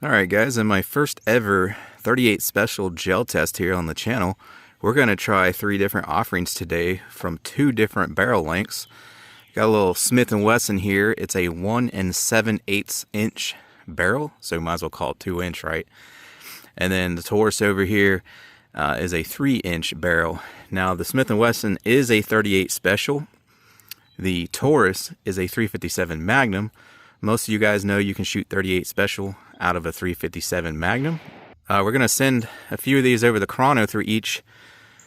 Alright guys, in my first ever 38 special gel test here on the channel, we're going to try 3 different offerings today from 2 different barrel lengths. Got a little Smith & Wesson here. It's a 1 7/8 inch barrel, so might as well call it 2 inch, right? And then the Taurus over here is a 3 inch barrel. Now the Smith & Wesson is a 38 special. The Taurus is a 357 Magnum. Most of you guys know you can shoot 38 special out of a 357 Magnum. We're going to send a few of these over the chrono through each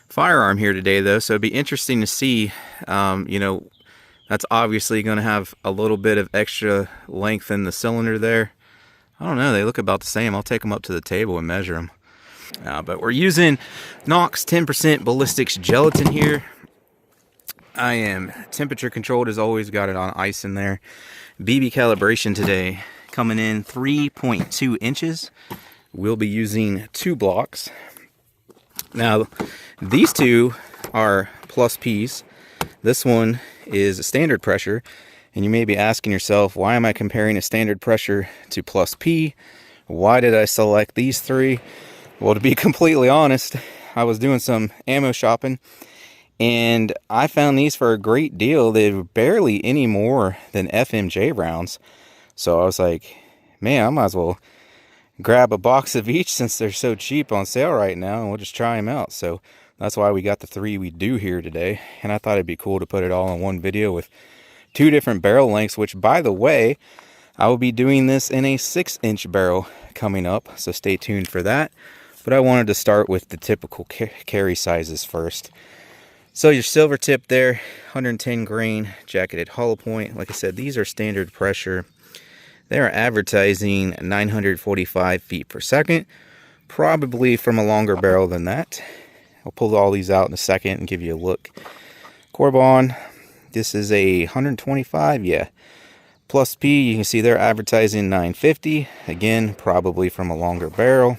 firearm here today though, so it'd be interesting to see, that's obviously going to have a little bit of extra length in the cylinder there. I don't know, they look about the same. I'll take them up to the table and measure them. But we're using Knox 10% ballistics gelatin here. I am temperature controlled as always, got it on ice in there. BB calibration today, coming in 3.2 inches. We'll be using 2 blocks. Now, these 2 are plus P's. This one is a standard pressure, and you may be asking yourself, why am I comparing a standard pressure to plus P? Why did I select these 3? Well, to be completely honest, I was doing some ammo shopping, and I found these for a great deal. They were barely any more than FMJ rounds. So I was like, man, I might as well grab a box of each since they're so cheap on sale right now, and we'll just try them out. So that's why we got the 3 we do here today. And I thought it'd be cool to put it all in one video with 2 different barrel lengths, which, by the way, I will be doing this in a 6 inch barrel coming up. So stay tuned for that. But I wanted to start with the typical carry sizes first. So your silver tip there, 110 grain, jacketed hollow point. Like I said, these are standard pressure. They are advertising 945 feet per second, probably from a longer barrel than that. I'll pull all these out in a second and give you a look. Corbon, this is a 125, yeah. Plus P, you can see they're advertising 950, again, probably from a longer barrel.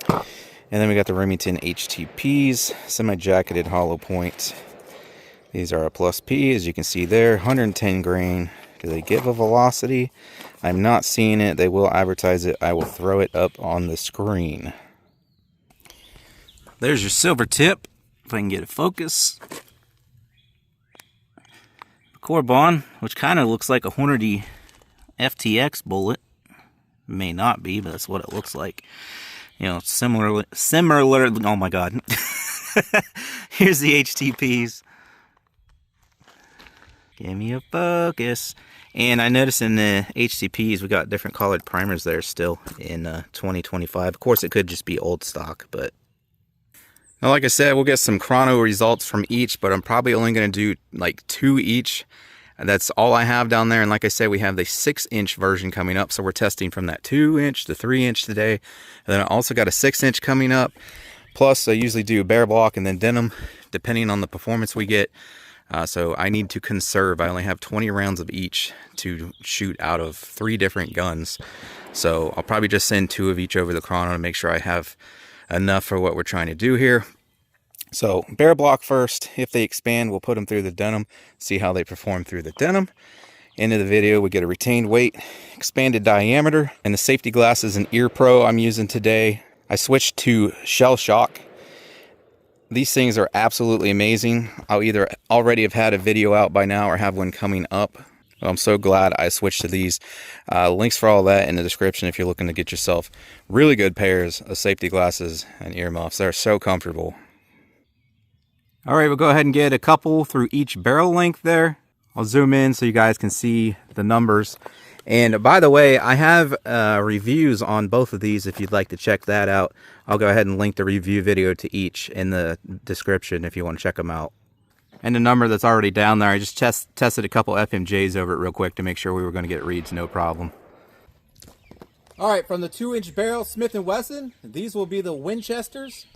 And then we got the Remington HTPs, semi-jacketed hollow point. These are a plus P, as you can see there, 110 grain. Do they give a velocity? I'm not seeing it. They will advertise it. I will throw it up on the screen. There's your silver tip, if I can get a focus. Corbon, which kind of looks like a Hornady FTX bullet. May not be, but that's what it looks like. You know, similar, oh my God. Here's the HTPs. Give me a focus. And I noticed in the HTPs, we got different colored primers there still in 2025. Of course, it could just be old stock, but. Now, like I said, we'll get some chrono results from each, but I'm probably only going to do like 2 each. That's all I have down there. And like I said, we have the 6 inch version coming up. So we're testing from that 2 inch to 3 inch today. And then I also got a 6 inch coming up. Plus, I usually do bare block and then denim, depending on the performance we get. So I need to conserve. I only have 20 rounds of each to shoot out of 3 different guns. So I'll probably just send 2 of each over the chrono to make sure I have enough for what we're trying to do here. So bare block first. If they expand, we'll put them through the denim, see how they perform through the denim. End of the video, we get a retained weight, expanded diameter, and the safety glasses and ear pro I'm using today. I switched to shell shock. These things are absolutely amazing. I'll either already have had a video out by now or have one coming up. I'm so glad I switched to these. Links for all that in the description if you're looking to get yourself really good pairs of safety glasses and earmuffs. They're so comfortable. All right, we'll go ahead and get a couple through each barrel length there. I'll zoom in so you guys can see the numbers. And by the way, I have reviews on both of these if you'd like to check that out. I'll go ahead and link the review video to each in the description if you want to check them out. And the number that's already down there, I just tested a couple FMJs over it real quick to make sure we were going to get reads, no problem. All right, from the 2 inch barrel Smith & Wesson, these will be the Winchesters.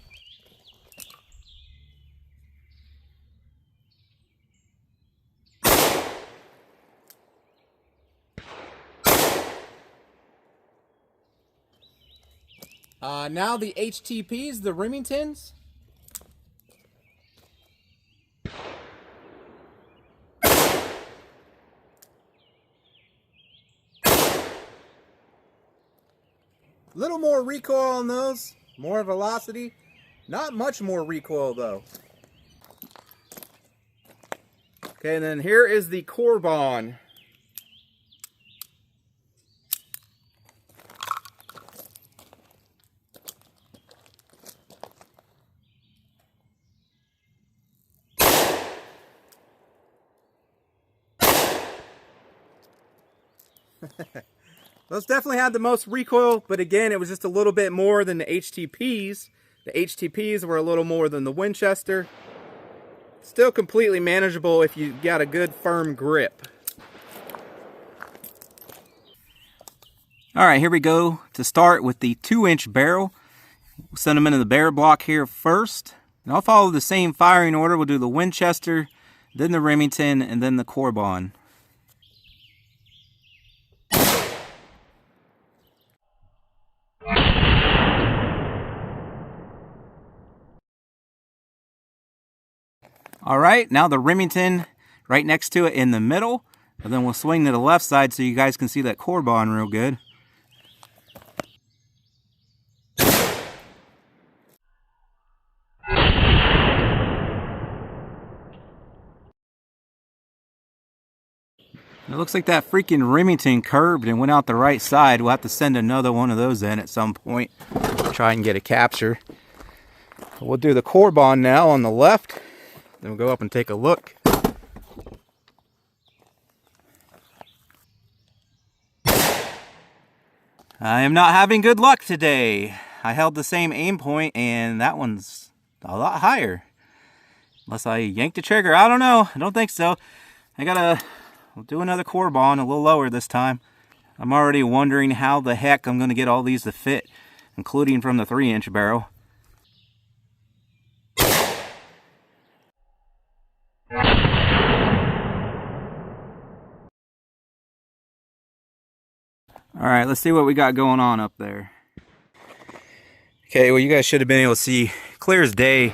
Now the HTPs, the Remingtons. Little more recoil on those, more velocity. Not much more recoil though. Okay, and then here is the Corbon. Those definitely had the most recoil, but again, it was just a little bit more than the HTPs. The HTPs were a little more than the Winchester. Still completely manageable if you got a good firm grip. All right, here we go to start with the 2-inch barrel. We'll send them into the bear block here first. And I'll follow the same firing order. We'll do the Winchester, then the Remington, and then the Corbon. All right, now the Remington right next to it in the middle, and then we'll swing to the left side so you guys can see that Corbon real good. It looks like that freaking Remington curved and went out the right side. We'll have to send another one of those in at some point. Try and get a capture. We'll do the Corbon now on the left. Then we'll go up and take a look. I am not having good luck today. I held the same aim point and that one's a lot higher. Unless I yanked the trigger. I don't know. I don't think so. We'll do another Corbon a little lower this time. I'm already wondering how the heck I'm going to get all these to fit, including from the 3-inch barrel. Alright, let's see what we got going on up there. Okay, well you guys should have been able to see clear as day.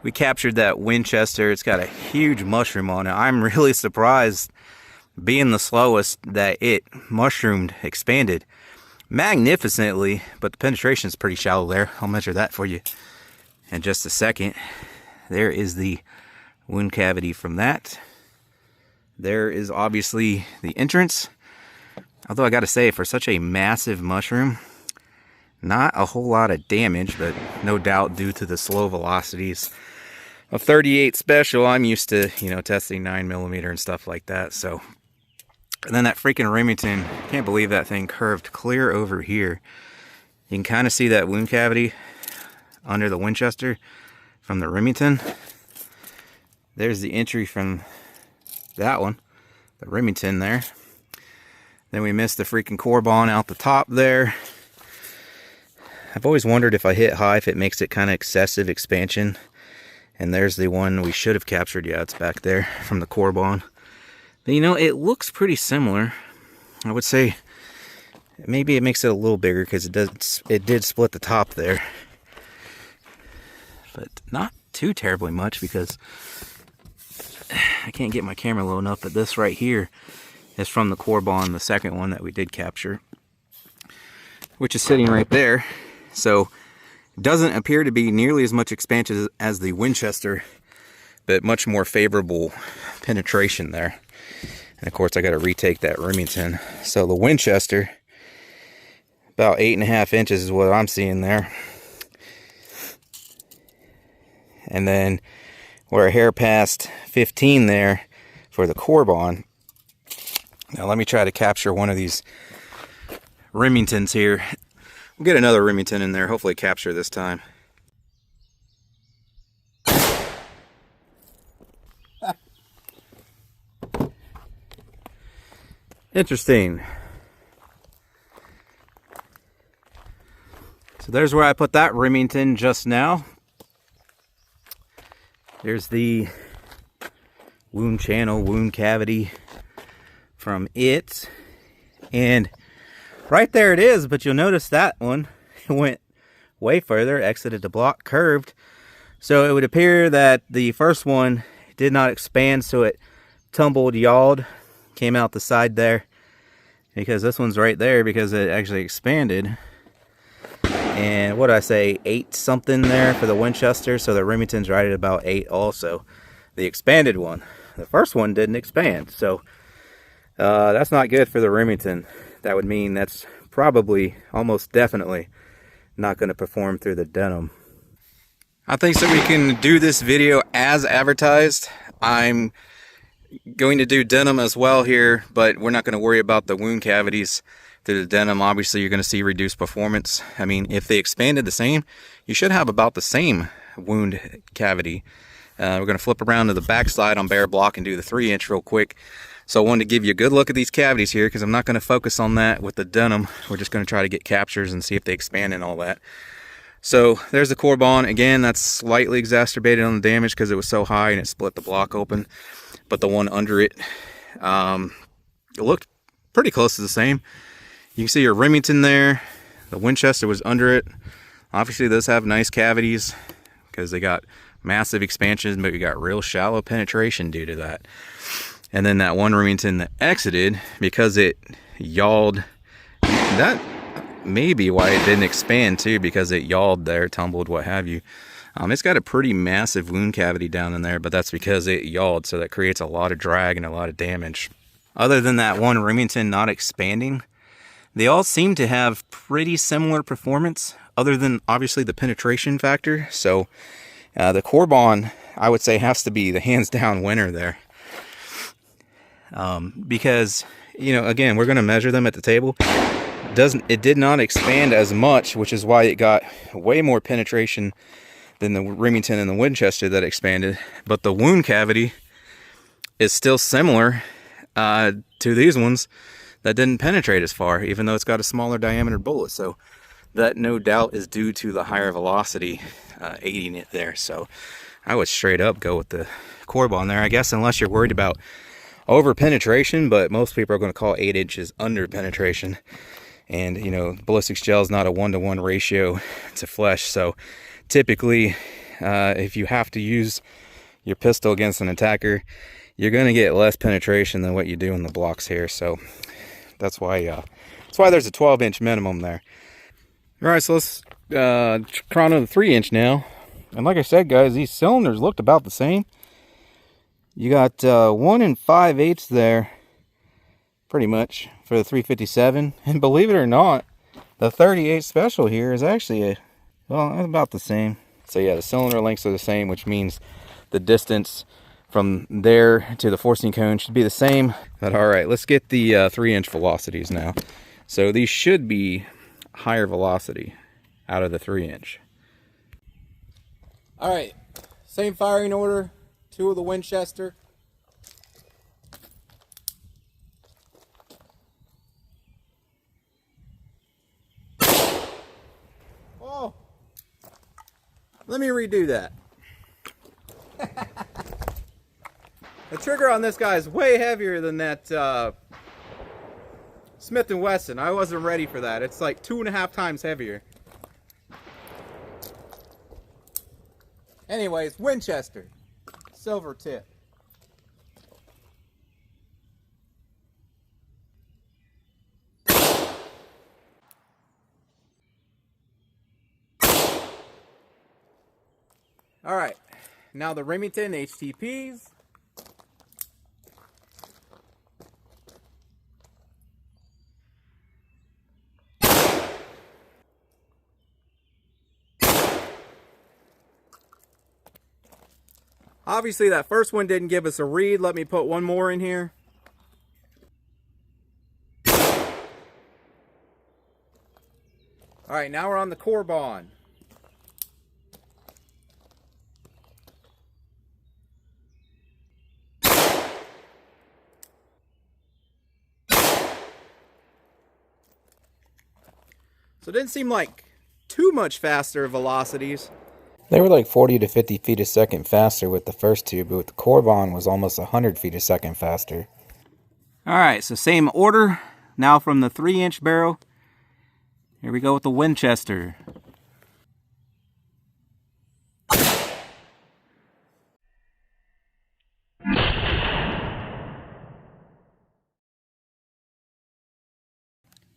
We captured that Winchester. It's got a huge mushroom on it. I'm really surprised, being the slowest, that it mushroomed, expanded magnificently, but the penetration is pretty shallow there. I'll measure that for you in just a second. There is the wound cavity from that. There is obviously the entrance. Although I gotta say, for such a massive mushroom, not a whole lot of damage, but no doubt due to the slow velocities of 38 Special. I'm used to, testing 9mm and stuff like that. So, and then that freaking Remington, can't believe that thing curved clear over here. You can kind of see that wound cavity under the Winchester from the Remington. There's the entry from that one, the Remington there. Then we missed the freaking Corbon out the top there. I've always wondered if I hit high, if it makes it kind of excessive expansion. And there's the one we should have captured. Yeah, it's back there from the Corbon. But it looks pretty similar. I would say maybe it makes it a little bigger because it did split the top there. But not too terribly much because I can't get my camera low enough, but this right here is from the Corbon, the second one that we did capture, which is sitting right there. So it doesn't appear to be nearly as much expansion as the Winchester, but much more favorable penetration there. And of course I got to retake that Remington. So the Winchester, about 8.5 inches is what I'm seeing there. And then we're a hair past 15 there for the Corbon. Now let me try to capture one of these Remingtons here. We'll get another Remington in there, hopefully capture this time. Interesting. So there's where I put that Remington just now. There's the wound channel, wound cavity from it, and right there it is. But you'll notice that one went way further, exited the block, curved. So it would appear that the first one did not expand, so it tumbled, yawed, came out the side there, because this one's right there because it actually expanded. and what did I say, 8 something there for the Winchester, so the Remington's right at about 8 also. The expanded one. The first one didn't expand, so that's not good for the Remington. That would mean that's probably, almost definitely, not going to perform through the Denim. I think so we can do this video as advertised. I'm going to do Denim as well here, but we're not going to worry about the wound cavities through the Denim. Obviously, you're going to see reduced performance. I mean, if they expanded the same, you should have about the same wound cavity. We're going to flip around to the back side on bare block and do the 3-inch real quick. So I wanted to give you a good look at these cavities here, because I'm not going to focus on that with the Denim. We're just going to try to get captures and see if they expand and all that. So there's the Corbon. Again, that's slightly exacerbated on the damage because it was so high and it split the block open. But the one under it, it looked pretty close to the same. You can see your Remington there. The Winchester was under it. Obviously, those have nice cavities because they got massive expansions, but you got real shallow penetration due to that. And then that one Remington that exited, because it yawed, that may be why it didn't expand too, because it yawed there, tumbled, what have you. It's got a pretty massive wound cavity down in there, but that's because it yawed, so that creates a lot of drag and a lot of damage. Other than that one Remington not expanding, they all seem to have pretty similar performance, other than obviously the penetration factor. So the Corbon, I would say, has to be the hands down winner there. Because, you know, again, we're going to measure them at the table. It did not expand as much, which is why it got way more penetration than the Remington and the Winchester that expanded. But the wound cavity is still similar to these ones that didn't penetrate as far, even though it's got a smaller diameter bullet. So that no doubt is due to the higher velocity aiding it there. So I would straight up go with the Corbon there, I guess, unless you're worried about over penetration, but most people are going to call 8 inches under penetration. And, you know, ballistics gel is not a 1-to-1 ratio to flesh. So typically, if you have to use your pistol against an attacker, you're going to get less penetration than what you do in the blocks here. So that's why there's a 12-inch minimum there. All right, so let's chrono the 3-inch now. And like I said, guys, these cylinders looked about the same. You got 1 5/8 there, pretty much, for the 357. And believe it or not, the 38 special here is actually about the same. So yeah, the cylinder lengths are the same, which means the distance from there to the forcing cone should be the same. But all right, let's get the 3-inch velocities now. So these should be higher velocity out of the 3-inch. All right, same firing order. 2 of the Winchester. Oh, let me redo that. The trigger on this guy is way heavier than that Smith & Wesson. I wasn't ready for that. It's like 2.5 times heavier. Anyways, Winchester. Silver tip. All right, now the Remington HTPs. Obviously, that first one didn't give us a read. Let me put one more in here. All right, now we're on the Corbon. So it didn't seem like too much faster velocities. They were like 40 to 50 feet a second faster with the first two, but with the Corbon was almost 100 feet a second faster. All right, so same order. Now from the 3-inch barrel, here we go with the Winchester.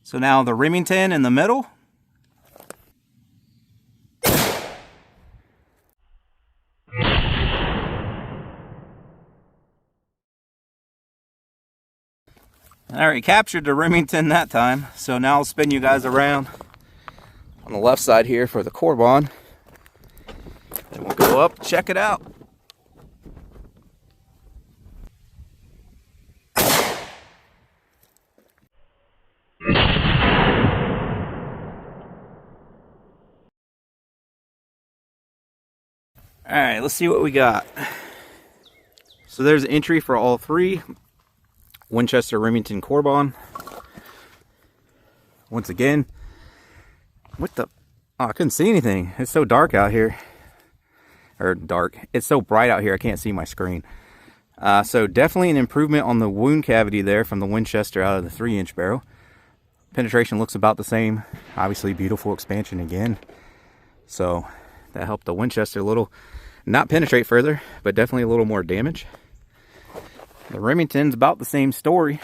So now the Remington in the middle. I already captured the Remington that time, so now I'll spin you guys around on the left side here for the Corbon. And we'll go up, check it out. Alright, let's see what we got. So there's an entry for all three. Winchester, Remington, Corbon. Once again, what the... Oh, I couldn't see anything. It's so dark out here. Or dark. It's so bright out here I can't see my screen. So definitely an improvement on the wound cavity there from the Winchester out of the 3-inch barrel. Penetration looks about the same. Obviously beautiful expansion again. So that helped the Winchester a little. Not penetrate further, but definitely a little more damage. The Remington's about the same story.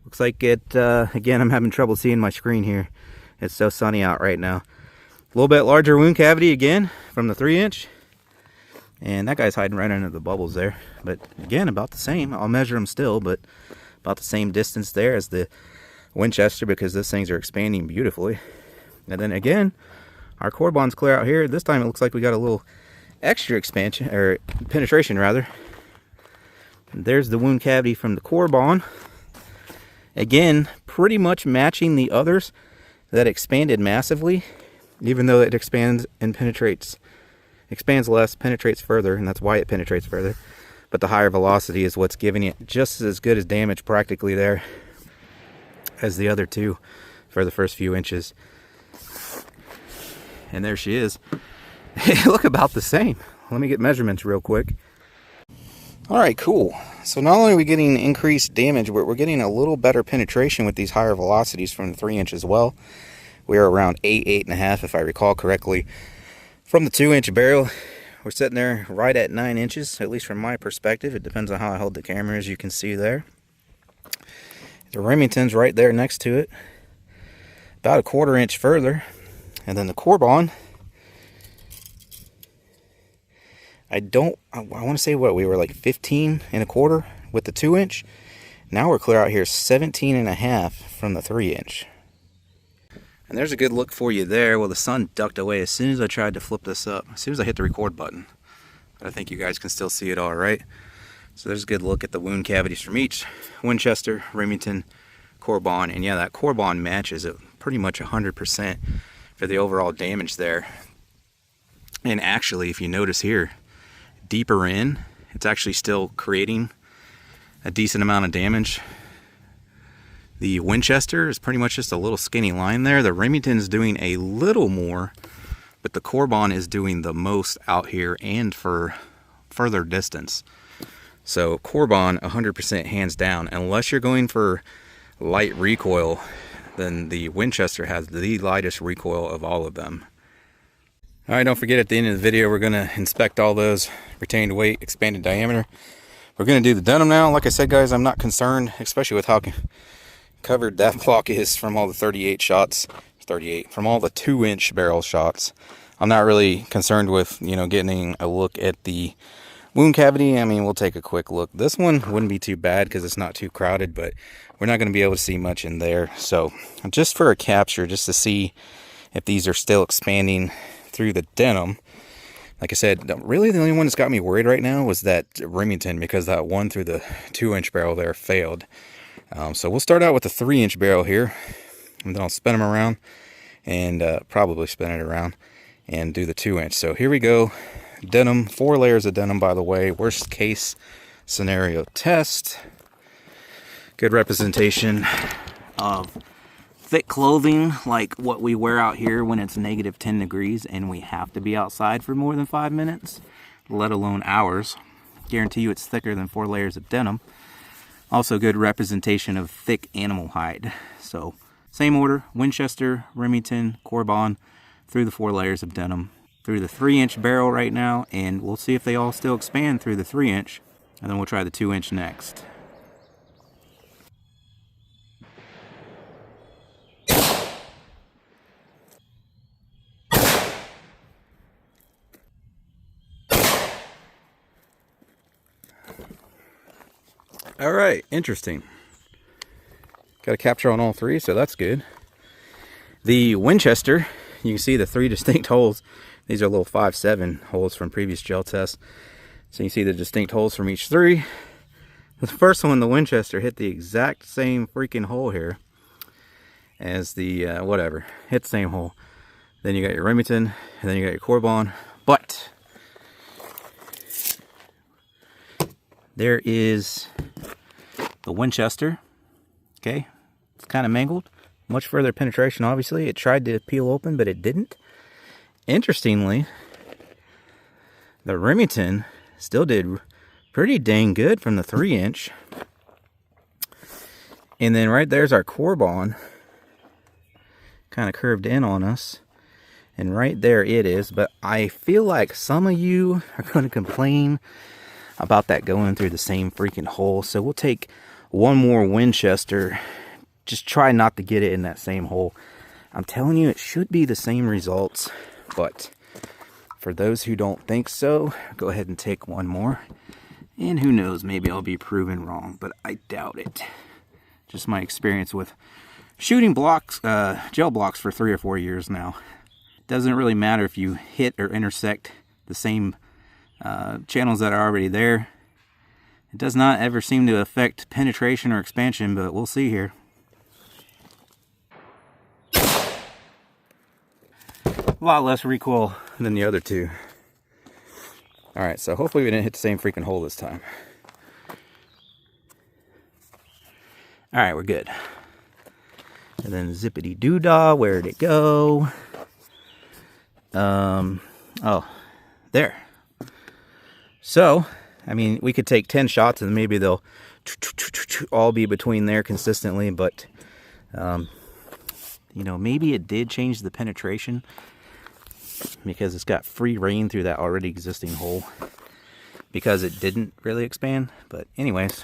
Looks like it, again, I'm having trouble seeing my screen here. It's so sunny out right now. A little bit larger wound cavity again from the 3-inch. And that guy's hiding right under the bubbles there. But again, about the same. I'll measure them still, but about the same distance there as the Winchester because those things are expanding beautifully. And then again, our Corbon's clear out here. This time it looks like we got a little extra expansion, or penetration rather. And there's the wound cavity from the Corbon. Again, pretty much matching the others that expanded massively, even though it expands and penetrates. Expands less, penetrates further, and that's why it penetrates further. But the higher velocity is what's giving it just as good as damage practically there as the other two for the first few inches. And there she is. They look about the same. Let me get measurements real quick. Alright, cool. So not only are we getting increased damage, but we're getting a little better penetration with these higher velocities from the 3-inch as well. We are around 8, 8.5 if I recall correctly. From the 2-inch barrel, we're sitting there right at 9 inches, at least from my perspective. It depends on how I hold the camera, as you can see there. The Remington's right there next to it. About a 1/4 inch further. And then the Corbon, I want to say what, we were like 15.25 with the 2-inch. Now we're clear out here 17.5 from the 3-inch. And there's a good look for you there. Well, the sun ducked away as soon as I tried to flip this up, as soon as I hit the record button. But I think you guys can still see it all right. So there's a good look at the wound cavities from each Winchester, Remington, Corbon. And yeah, that Corbon matches it pretty much 100%. For the overall damage there. And actually, if you notice here, deeper in, it's actually still creating a decent amount of damage. The Winchester is pretty much just a little skinny line there. The Remington is doing a little more, but the Corbon is doing the most out here and for further distance. So Corbon 100% hands down, unless you're going for light recoil, then the Winchester has the lightest recoil of all of them. Alright, don't forget at the end of the video we're going to inspect all those retained weight, expanded diameter. We're going to do the Denim now. Like I said, guys, I'm not concerned, especially with how covered that block is from all the 38 shots. 38, from all the 2-inch barrel shots. I'm not really concerned with, getting a look at the wound cavity. I mean, we'll take a quick look. This one wouldn't be too bad because it's not too crowded, but we're not going to be able to see much in there. So just for a capture, just to see if these are still expanding through the Denim. Like I said, really the only one that's got me worried right now was that Remington, because that one through the 2-inch barrel there failed. So we'll start out with the 3-inch barrel here, and then I'll spin them around and probably spin it around and do the 2-inch. So here we go. Denim, 4 layers of denim, by the way. Worst case scenario test. Good representation of thick clothing like what we wear out here when it's negative 10 degrees and we have to be outside for more than 5 minutes, let alone hours. Guarantee you it's thicker than 4 layers of denim. Also good representation of thick animal hide. So same order, Winchester, Remington, Corbon, through the 4 layers of denim, through the 3-inch barrel right now, and we'll see if they all still expand through the 3-inch, and then we'll try the 2-inch next. All right, interesting. Got a capture on all three, so that's good. The Winchester, you can see the 3 distinct holes. These are little 5.7 holes from previous gel tests. So you see the distinct holes from each 3. The first one, the Winchester, hit the exact same freaking hole here as the, whatever, hit the same hole. Then you got your Remington, and then you got your Corbon. But there is the Winchester. Okay, it's kind of mangled. Much further penetration, obviously. It tried to peel open, but it didn't. Interestingly, the Remington still did pretty dang good from the 3-inch. And then right there's our Corbon. Kind of curved in on us. And right there it is. But I feel like some of you are going to complain about that going through the same freaking hole. So we'll take one more Winchester. Just try not to get it in that same hole. I'm telling you, it should be the same results. But for those who don't think so, go ahead and take one more. And who knows, maybe I'll be proven wrong, but I doubt it. Just my experience with shooting blocks, gel blocks for 3 or 4 years now. It doesn't really matter if you hit or intersect the same channels that are already there. It does not ever seem to affect penetration or expansion, but we'll see here. A lot less recoil than the other 2. Alright, so hopefully we didn't hit the same freaking hole this time. Alright, we're good. And then zippity doo-dah, where'd it go? Oh, there. So, I mean, we could take 10 shots and maybe they'll all be between there consistently, but, you know, maybe it did change the penetration because it's got free reign through that already existing hole because it didn't really expand. But anyways,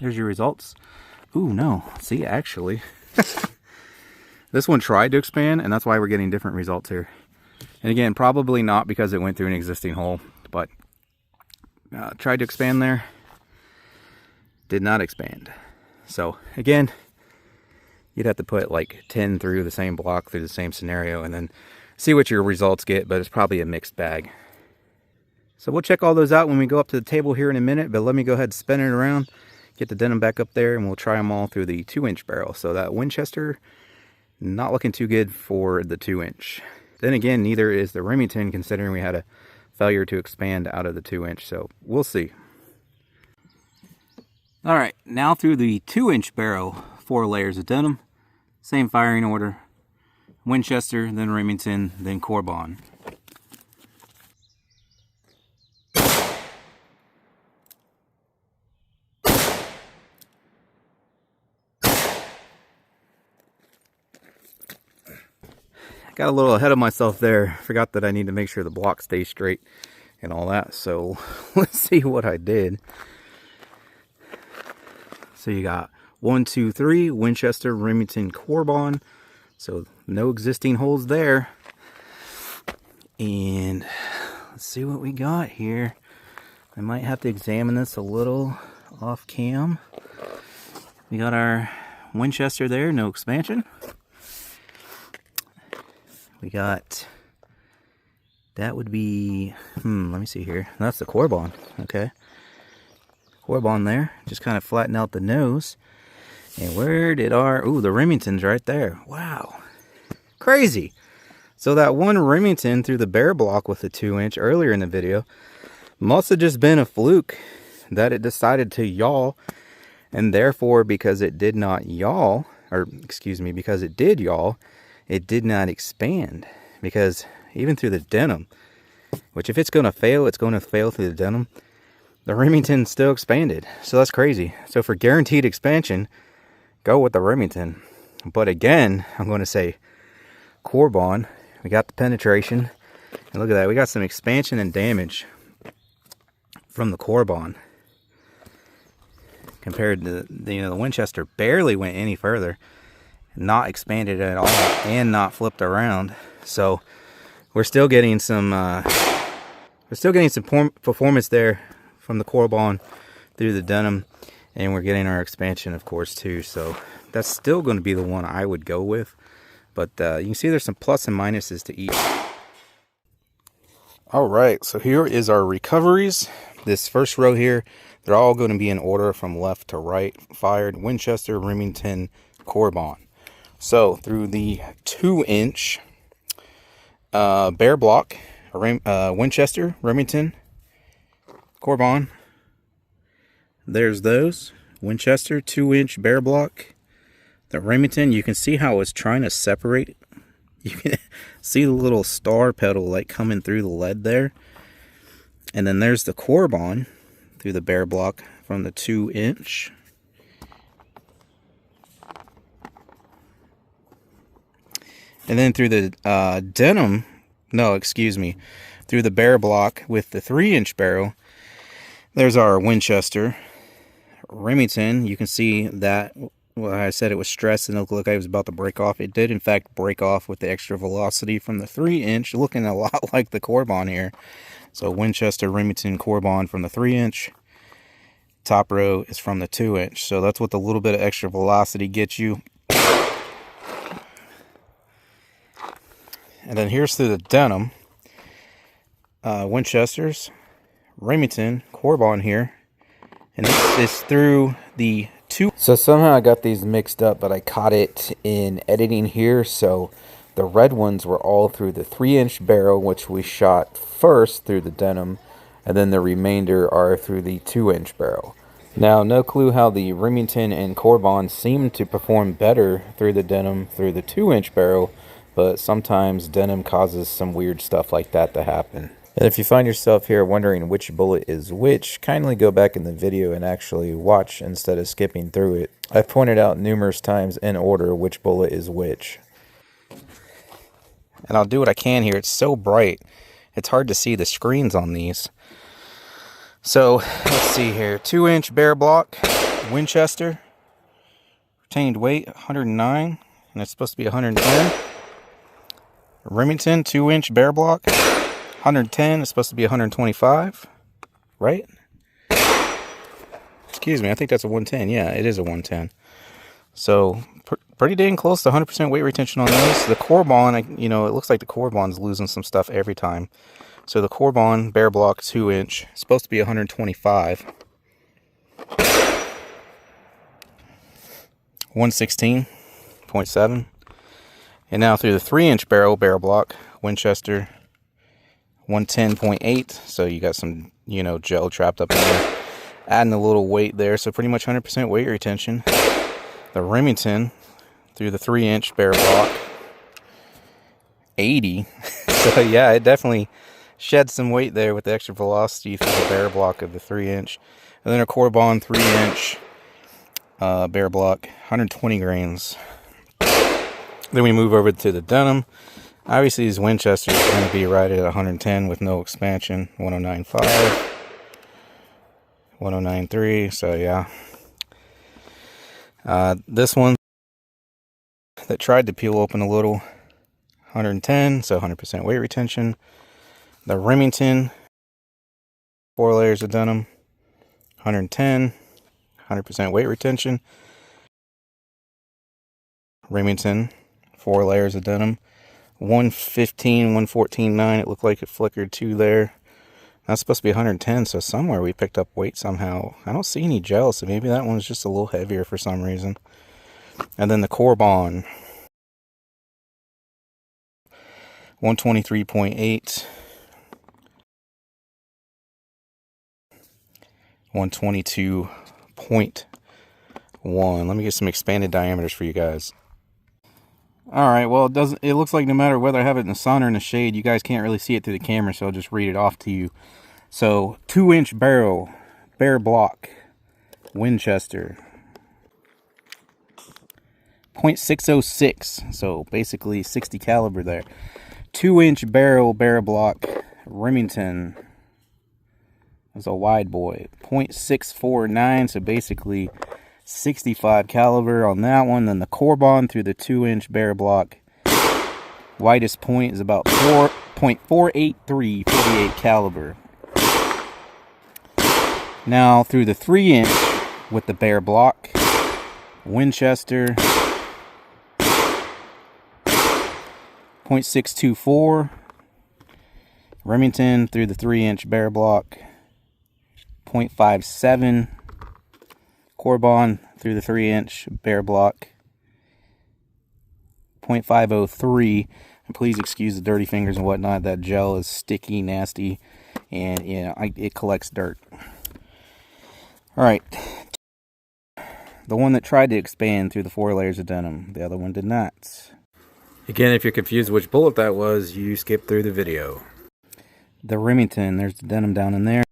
there's your results. Ooh, no. See, actually, this one tried to expand, and that's why we're getting different results here. And again, probably not because it went through an existing hole, but tried to expand there, did not expand. So again, you'd have to put like 10 through the same block through the same scenario and then see what your results get, but it's probably a mixed bag. So we'll check all those out when we go up to the table here in a minute, but let me go ahead and spin it around, get the denim back up there, and we'll try them all through the 2-inch barrel. So that Winchester, not looking too good for the 2-inch. Then again, neither is the Remington, considering we had a failure to expand out of the 2-inch, so we'll see. Alright, now through the 2-inch barrel, 4 layers of denim, same firing order. Winchester, then Remington, then Corbon. Got a little ahead of myself there. Forgot that I need to make sure the block stays straight and all that. So let's see what I did. So you got 1, 2, 3, Winchester, Remington, Corbon. So no existing holes there. And let's see what we got here. I might have to examine this a little off cam. We got our Winchester there, no expansion. We got, that would be, let me see here. That's the Corbon, okay. Corbon there, just kind of flatten out the nose. And where did our, ooh, the Remington's right there. Wow, crazy. So that one Remington through the bear block with the 2-inch earlier in the video must have just been a fluke that it decided to yaw. And therefore, because it did not yaw, or excuse me, because it did yaw, it did not expand. Because even through the denim, which if it's going to fail, it's going to fail through the denim, the Remington still expanded. So that's crazy. So for guaranteed expansion, go with the Remington. But again, I'm going to say Corbon. We got the penetration. And look at that. We got some expansion and damage from the Corbon. Compared to the Winchester barely went any further. Not expanded at all and not flipped around. So we're still getting some performance there from the Corbon through the denim. And we're getting our expansion, of course, too. So that's still going to be the one I would go with. But you can see there's some plus and minuses to each. All right, so here is our recoveries. This first row here, they're all going to be in order from left to right. Fired Winchester, Remington, Corbon. So through the 2-inch bear block, Winchester, Remington, Corbon. There's those. Winchester, 2-inch bear block. The Remington, you can see how it's trying to separate. You can see the little star petal like coming through the lead there. And then there's the Corbon through the bear block from the 2-inch. And then through the Denim, through the bear block with the 3-inch barrel, there's our Winchester. Remington, you can see that, well, I said it was stressed and it looked like it was about to break off. It did, in fact, break off with the extra velocity from the 3-inch, looking a lot like the Corbon here. So Winchester, Remington, Corbon from the 3-inch. Top row is from the 2-inch. So that's what the little bit of extra velocity gets you. And then here's through the Denim. Winchesters, Remington, Corbon here. And this is through the 2. So somehow I got these mixed up, but I caught it in editing here. So the red ones were all through the 3-inch barrel, which we shot first through the Denim. And then the remainder are through the 2-inch barrel. Now, no clue how the Remington and Corbon seem to perform better through the Denim through the 2-inch barrel. But sometimes Denim causes some weird stuff like that to happen. And if you find yourself here wondering which bullet is which, kindly go back in the video and actually watch instead of skipping through it. I've pointed out numerous times in order which bullet is which. And I'll do what I can here. It's so bright, it's hard to see the screens on these. So, let's see here. 2-inch bear block, Winchester. Retained weight, 109. And it's supposed to be 110. Remington, 2-inch bear block. 110 is supposed to be 125, right? Excuse me, I think that's a 110. Yeah, it is a 110. So, pretty dang close to 100% weight retention on those. The Corbon, you know, it looks like the Corbon's losing some stuff every time. So, the Corbon bear block 2-inch is supposed to be 125. 116.7. And now through the 3-inch barrel bear block, Winchester, 110.8, so you got some, you know, gel trapped up in there. Adding a little weight there, so pretty much 100% weight retention. The Remington, through the 3-inch bear block, 80. So yeah, it definitely shed some weight there with the extra velocity through the bear block of the 3-inch. And then a Corbon 3-inch bear block, 120 grains. Then we move over to the Denim. Obviously, these Winchesters are going to be right at 110 with no expansion. 109.5, 109.3. So yeah, this one that tried to peel open a little, 110. So 100% weight retention. The Remington, 4 layers of Denim, 110, 100% weight retention. Remington, 4 layers of Denim. 115, 114.9. It looked like it flickered 2 there. That's supposed to be 110, so somewhere we picked up weight somehow. I don't see any gel, so maybe that one's just a little heavier for some reason. And then the Corbon, 123.8. 122.1. Let me get some expanded diameters for you guys. Alright, well, it looks like no matter whether I have it in the sun or in the shade, you guys can't really see it through the camera, so I'll just read it off to you. So, 2-inch barrel, bear block, Winchester, .606, so basically 60 caliber there. 2-inch barrel, bear block, Remington, that's a wide boy, .649, so basically 65 caliber on that one. Then the Corbon through the 2-inch bear block, widest point is about 4.483, 48 caliber. Now through the 3-inch with the bare block, Winchester, .624, Remington through the 3-inch bare block, .57, Corbon through the 3-inch bare block, .503. And please excuse the dirty fingers and whatnot. That gel is sticky, nasty, and it collects dirt. All right, the one that tried to expand through the 4 layers of denim. The other one did not. Again, if you're confused which bullet that was, you skipped through the video. The Remington, there's the denim down in there.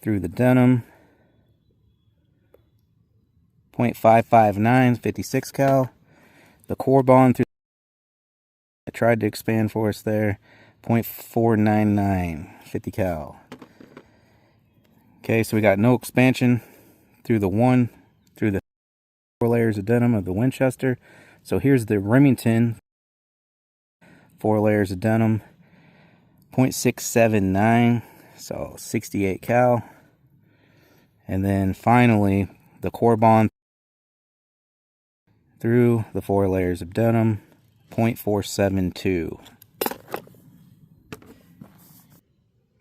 Through the denim. .559, 56 cal. The Corbon through. It tried to expand for us there. .499, 50 cal. Okay, so we got no expansion through the 4 layers of denim of the Winchester. So here's the Remington, 4 layers of denim, .679, so 68 cal. And then finally, the Corbon through the 4 layers of denim, .472.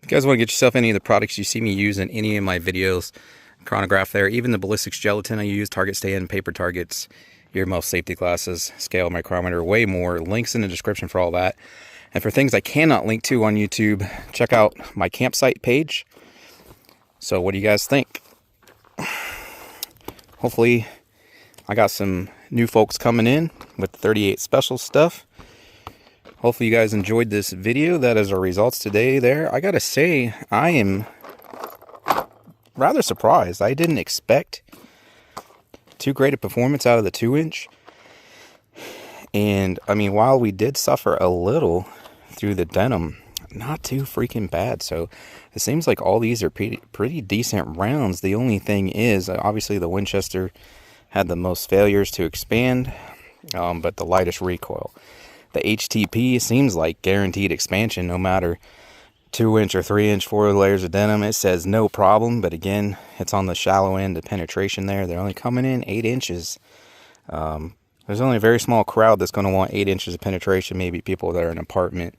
If you guys want to get yourself any of the products you see me use in any of my videos, chronograph there, even the ballistics gelatin I use, target stand, paper targets, earmuff, safety glasses, scale, micrometer, way more. Links in the description for all that. And for things I cannot link to on YouTube, check out my campsite page. So what do you guys think? Hopefully I got some new folks coming in with 38 special stuff. Hopefully you guys enjoyed this video. That is our results today there. I gotta say, I am rather surprised. I didn't expect too great a performance out of the 2-inch. And I mean, while we did suffer a little through the denim, not too freaking bad. So it seems like all these are pretty decent rounds. The only thing is, obviously the Winchester had the most failures to expand, but the lightest recoil. The HTP seems like guaranteed expansion no matter 2-inch or 3-inch 4 layers of denim. It says no problem, but again, it's on the shallow end of penetration there. They're only coming in 8 inches. There's only a very small crowd that's going to want 8 inches of penetration. Maybe people that are in an apartment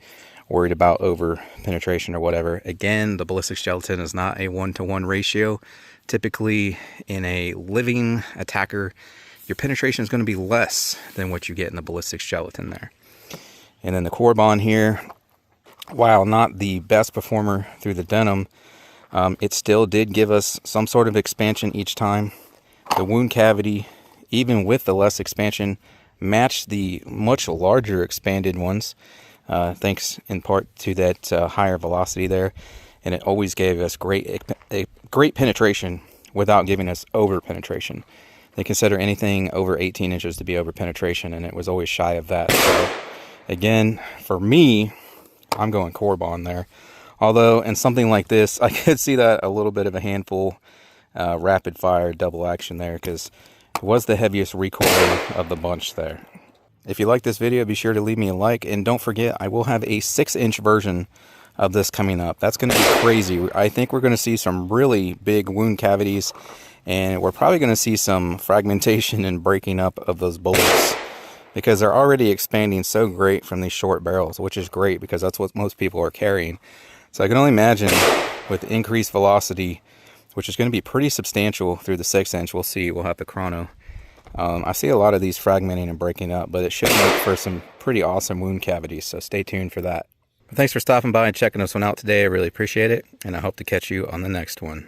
worried about over penetration or whatever. Again, the ballistics gelatin is not a 1-to-1 ratio. Typically in a living attacker, your penetration is going to be less than what you get in the ballistics gelatin there. And then the Corbon here, while not the best performer through the denim, it still did give us some sort of expansion each time. The wound cavity, even with the less expansion, matched the much larger expanded ones, thanks in part to that higher velocity there. And it always gave us great penetration without giving us over penetration. They consider anything over 18 inches to be over penetration, and it was always shy of that. So again, for me, I'm going Corbon there. Although in something like this, I could see that a little bit of a handful rapid fire double action there, because it was the heaviest recoil of the bunch there. If you like this video, be sure to leave me a like, and don't forget, I will have a 6-inch version of this coming up. That's going to be crazy. I think we're going to see some really big wound cavities, and we're probably going to see some fragmentation and breaking up of those bullets, because they're already expanding so great from these short barrels, which is great because that's what most people are carrying. So I can only imagine with increased velocity, which is going to be pretty substantial through the 6-inch. We'll see. We'll have the chrono. I see a lot of these fragmenting and breaking up, but it should make for some pretty awesome wound cavities, so stay tuned for that. Thanks for stopping by and checking this one out today. I really appreciate it, and I hope to catch you on the next one.